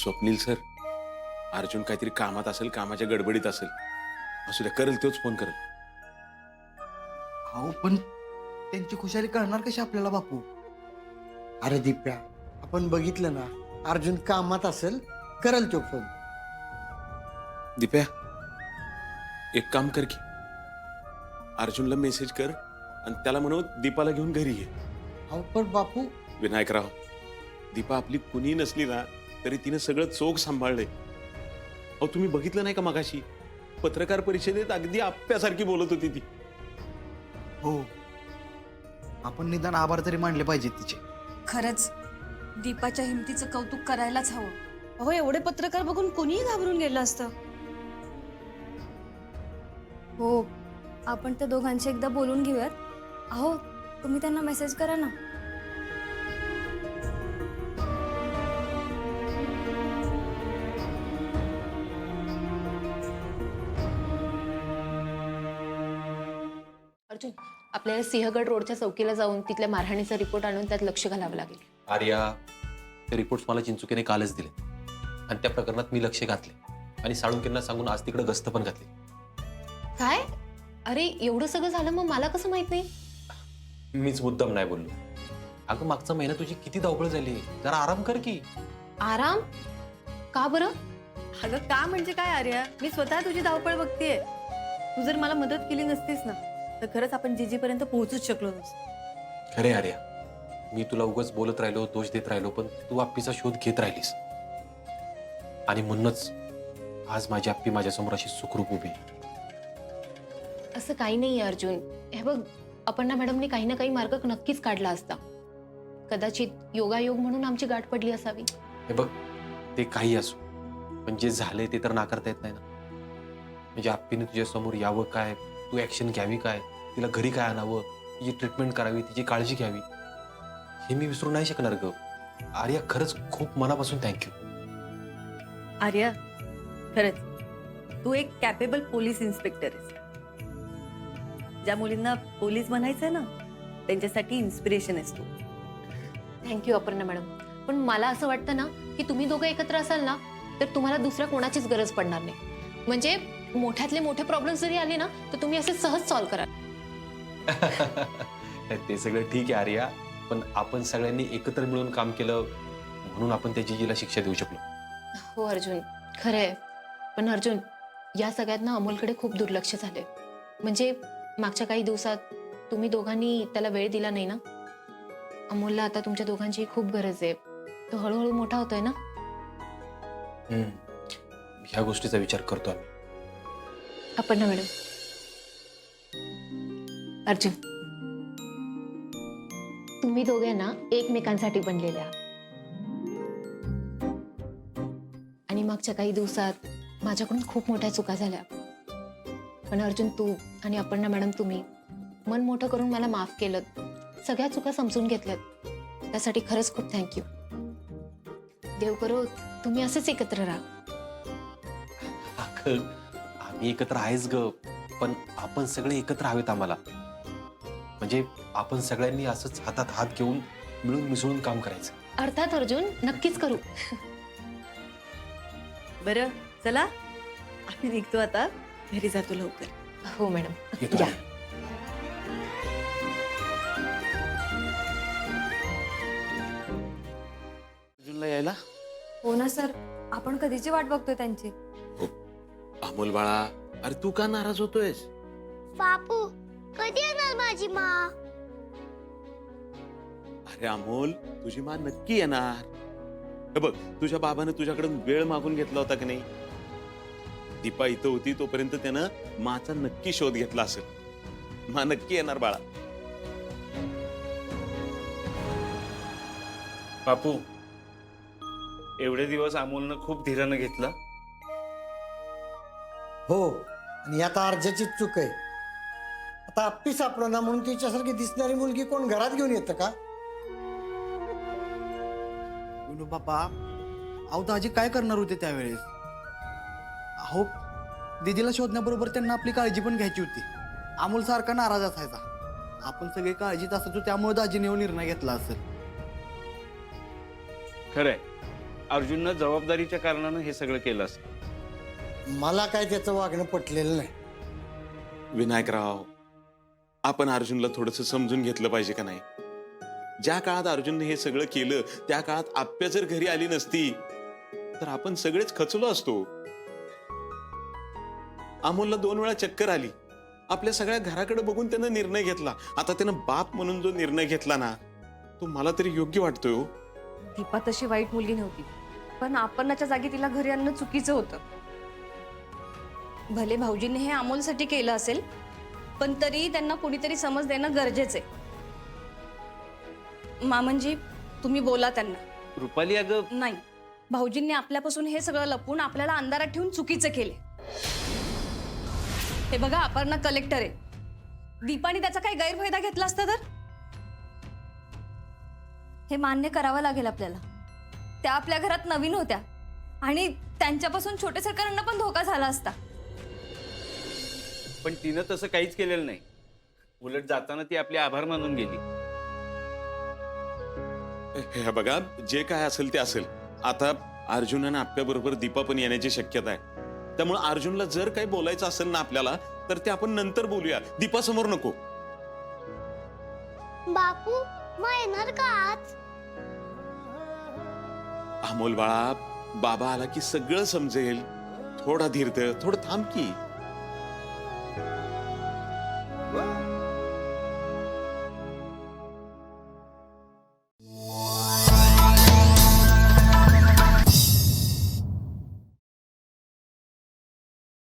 Swapnil sir, Arjun काहीतरी कामात असेल, कामाच्या गडबडीत असेल. असू द्या, करेल तोच फोन करेल. अहो पण त्यांची खुशाली कळणार कशी आपल्याला बापू? अरे दिप्या, आपण बघितलं ना, अर्जुन कामात असेल, करल तो फोन. दिप्या, एक काम कर की अर्जुनला मेसेज कर आणि त्याला म्हणव दीपाला घेऊन घरी ये. अहो पण बापू, विनायकराव, दीपा आपली कुणी नसली ना तरी तिने सगळं चोख सांभाळलंय. अहो तुम्ही बघितलं नाही का मगाशी पत्रकार परिषदेत अगदी आप्यासारखी बोलत होती ती. हो, आपण निदान आभार तरी मानले पाहिजेत तिचे. खरंच दीपाच्या हिमतीचं कौतुक करायलाच हवं. अहो एवढे पत्रकार बघून कोणीही घाबरून गेलं असतं. हो, आपण त्या दोघांशी एकदा बोलून घेऊयात. अहो तुम्ही त्यांना मेसेज करा ना. अर्जुन, आपल्याला सिंहगड रोडच्या चौकीला जाऊन तिथल्या मारहाणीचा रिपोर्ट आणून त्यात लक्ष घालावं लागेल. आर्या, ते रिपोर्ट्स मला चिंचुकेने कालच दिले आणि त्या प्रकरणात मी लक्ष घातले आणि साळुंकेंना सांगून आज तिकडे गस्त पण घातली. काय? अरे एवढं सगळं झालं मग मला कसं माहित नाही? मीच मुद्दाम नाही बोललो. अगं मागचा महिना तुझी किती धावपळ झाली, जरा आराम कर की. आराम? का बरं? अगं का म्हणजे काय आर्या, मी स्वतः तुझी धावपळ बघतेय. तू जर मला मदत केली नसतीस ना तर खरंच आपण जीजीपर्यंत पोहोचूच शकलो नसतो. खरे आर्या, मी तुला उगाच बोलत राहिलो, दोष देत राहिलो, पण तू आप्पीचा शोध घेत राहिलीस आणि म्हणूनच आज माझी आप्पी माझ्यासमोर अशी सुखरूप उभी. असं काही नाहीये अर्जुन. हे बघ, अपर्णा मॅडमने काही ना काही मार्ग नक्कीच काढला असता. कदाचित योगायोग म्हणून आमची गाठ पडली असावी. हे बघ, ते काही असो, पण जे झालंय ते तर नाकारता येत नाही ना. म्हणजे आप्पीने तुझ्या समोर यावं काय, तू ऍक्शन घ्यावी काय, तिला घरी काय आणावं, तिची ट्रीटमेंट करावी, तिची काळजी घ्यावी, हे मी विसरू नाही शकणार ग. आर्या, खरंच खूप मनापासून थँक्यू. आर्या, खरंच तू एक कॅपेबल पोलीस इन्स्पेक्टर आहेस. ज्या मुलींना पोलीस बनायचंय ना त्यांच्यासाठी इन्स्पिरेशन आहेस तू. Thank you Aparna madam. पण मला असं वाटतं ना की तुम्ही दोघं एकत्र असाल ना तर तुम्हाला दुसऱ्या कोणाचीच गरज पडणार नाही. म्हणजे मोठ्यातले मोठे प्रॉब्लेम्स जरी आले ना तर तुम्ही असे सहज सॉल्व्ह कराल. ते सगळं ठीक आहे आर्या, पण आपण सगळ्यांनी एकत्र मिळून काम केलं म्हणून आपण त्या जीजीला शिक्षा देऊ शकलो. हो अर्जुन, खरंय. पण अर्जुन, या सगळ्यात ना अमोलकडे खूप दुर्लक्ष झाले. म्हणजे मागच्या काही दिवसात तुम्ही दोघांनी त्याला वेळ दिला नाही ना. अमोलला आता तुमच्या दोघांची खूप गरज आहे. तो हळूहळू मोठा होतोय ना. ह्या गोष्टीचा विचार करतो आम्ही. अपर्णा मॅडम, अर्जुन, तुम्ही दोघे ना एकमेकांसाठी बनलेले आहात. आणि मागच्या काही दिवसात माझ्याकडून खूप मोठ्या चुका झाल्या. पण अर्जुन, तू आणि अपर्णा मॅडम, तुम्ही मन मोठं करून मला माफ केलं, सगळ्या चुका समजून घेतल्यात. त्यासाठी खरंच खूप थँक्यू. देव करो तुम्ही असेच एकत्र राहा. अगं, आम्ही एकत्र आहेच ग, पण आपण सगळे एकत्र हवेत आम्हाला. म्हणजे आपण सगळ्यांनी असंच हातात हात घेऊन मिळून मिसळून काम करायचं. अर्थात अर्जुन, नक्कीच करू. बरं चला, आम्ही निघतो आता, घरी जातो लवकर. हो मॅडम, येतो. या. अर्जुनला यायला. हो ना सर, आपण कधीची वाट बघतोय त्यांची. अमोल बाळा, अरे तू का नाराज होतोयस? बापू कधी येणार माझी माँ? अरे अमोल, तुझी माँ नक्की येणार. हे बघ, तुझ्या बाबाने तुझ्याकडून वेळ मागून घेतला होता की नाही? दीपा इथं होती तोपर्यंत त्यानं माचा नक्की शोध घेतला असेल. माँ नक्की येणार बाळा. बापू, एवढे दिवस अमोलनं खूप धीरानं घेतलं. हो, आणि आता अर्जाची चूक आहे. आता आप्पी सापडलं ना म्हणून तिच्यासारखी दिसणारी मुलगी कोण घरात घेऊन येतं का? विनू बापा, अहो दाजी काय करणार होते त्यावेळेस? अहो दीदीला शोधण्याबरोबर त्यांना आपली काळजी पण घ्यायची होती. अमोल सारखा नाराज असायचा. आपण सगळे काळजीत असायचो, त्यामुळे दाजीने निर्णय घेतला असेल. खरंय, अर्जुननं जबाबदारीच्या कारणानं हे सगळं केलं असं. मला काय त्याचं वागणं पटलेलं नाही. विनायकराव, आपण अर्जुनला थोडस समजून घेतलं पाहिजे का नाही? ज्या काळात अर्जुनने हे सगळं केलं त्या काळात आप्या जर घरी आली नसती तर आपण सगळेच खचलो असतो. अमोलला 2 वेळा चक्कर आली. आपल्या सगळ्या घराकडे बघून त्यानं निर्णय घेतला. आता त्यानं बाप म्हणून जो निर्णय घेतला ना, तो मला तरी योग्य वाटतोय हो. दीपा तशी वाईट मुलगी नव्हती, पण आपणाच्या जागी तिला घरी आणणं चुकीचं होतं. भले भाऊजींनी हे अमोलसाठी केलं असेल, पण तरी त्यांना कुणीतरी समज देणं गरजेचं आहे. मामनजी, तुम्ही बोला त्यांना. रुपाली अगं, नाही, भाऊजींनी आपल्यापासून हे सगळं लपवून आपल्याला अंधारात ठेवून चुकीचं केले. हे बघा, अपर्णा कलेक्टर आहे. दीपाने त्याचा काही गैरफायदा घेतला असता तर? हे मान्य करावं लागेल आपल्याला. त्या आपल्या घरात नवीन होत्या आणि त्यांच्यापासून छोटे सरकारांना पण धोका झाला असता. पण तिनं तसं काहीच केलेलं नाही. उलट जाताना ती आपले आभार मानून गेली. हे बघा, जे काय असेल ते असेल. आता अर्जुनानं आपल्याबरोबर दीपा पण येण्याची शक्यता आहे. त्यामुळे अर्जुनला जर काही बोलायचं असेल ना आपल्याला, तर ते आपण नंतर बोलूया, दीपा समोर नको. बापू मग येणार का आज? अमोल बाळा, बाबा आला की सगळं समजेल. थोडा धीर धर, थोडं थांब की.